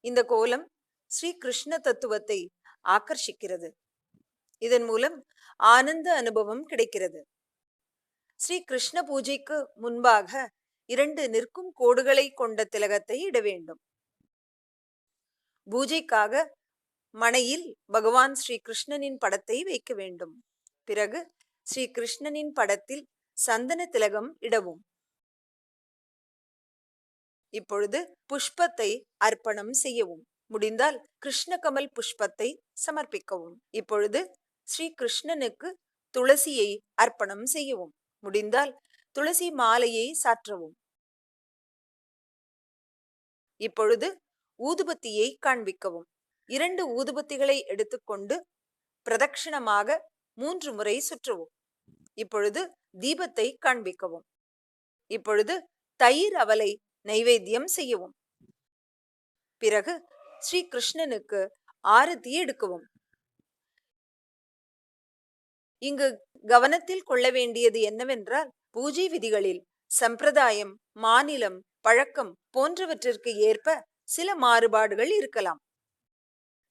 இந்த கோலம் ஸ்ரீ கிருஷ்ண தத்துவத்தை ஆக்கர்ஷிக்கிறது. இதன் மூலம் ஆனந்த அனுபவம் கிடைக்கிறது. ஸ்ரீ கிருஷ்ண பூஜைக்கு முன்பாக 2 நிற்கும் கோடுகளை கொண்ட திலகத்தை இட வேண்டும். பூஜைக்காக மணையில் பகவான் ஸ்ரீ கிருஷ்ணனின் படத்தை வைக்க வேண்டும். பிறகு ஸ்ரீ கிருஷ்ணனின் படத்தில் சந்தன திலகம் இடவும். இப்பொழுது புஷ்பத்தை அர்ப்பணம் செய்யவும். முடிந்தால் கிருஷ்ண கமல் புஷ்பத்தை சமர்ப்பிக்கவும். இப்பொழுது ஸ்ரீ கிருஷ்ணனுக்கு துளசியை அர்ப்பணம் செய்யவும். முடிந்தால் துளசி மாலையை சாற்றவும். இப்பொழுது ஊதுபத்தியை காண்பிக்கவும். 2 ஊதுபத்திகளை எடுத்துக்கொண்டு பிரதட்சிணமாக 3 முறை சுற்றவும். இப்பொழுது தீபத்தை காண்பிக்கவும். இப்பொழுது தயிர் அவலை நைவேத்தியம் செய்யவும். பிறகு ஸ்ரீ கிருஷ்ணனுக்கு ஆரத்தி எடுக்கவும். இங்கு கவனத்தில் கொள்ள வேண்டியது என்னவென்றால், பூஜை விதிகளில் சம்பிரதாயம், மாநிலம், பழக்கம் போன்றவற்றிற்கு ஏற்ப சில மாறுபாடுகள் இருக்கலாம்.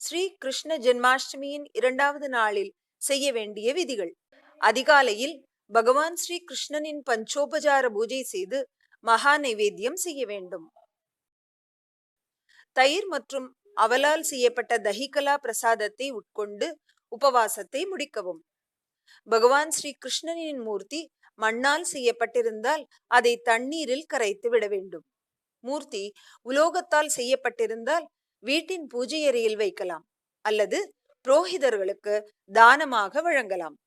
ஸ்ரீ கிருஷ்ண ஜென்மாஷ்டமியின் 2வது நாளில் செய்ய வேண்டிய விதிகள்: அதிகாலையில் பகவான் ஸ்ரீ கிருஷ்ணனின் பஞ்சோபசார பூஜை செய்து மகா நைவேத்தியம் செய்ய வேண்டும். தயிர் மற்றும் அவலால் செய்யப்பட்ட தஹிகலா பிரசாதத்தை உட்கொண்டு உபவாசத்தை முடிக்கவும். பகவான் ஸ்ரீ கிருஷ்ணனின் மூர்த்தி மண்ணால் செய்யப்பட்டிருந்தால் அதை தண்ணீரில் கரைத்து விட வேண்டும். மூர்த்தி உலோகத்தால் செய்யப்பட்டிருந்தால் வீட்டின் பூஜை அறையில் வைக்கலாம் அல்லது புரோகிதர்களுக்கு தானமாக வழங்கலாம்.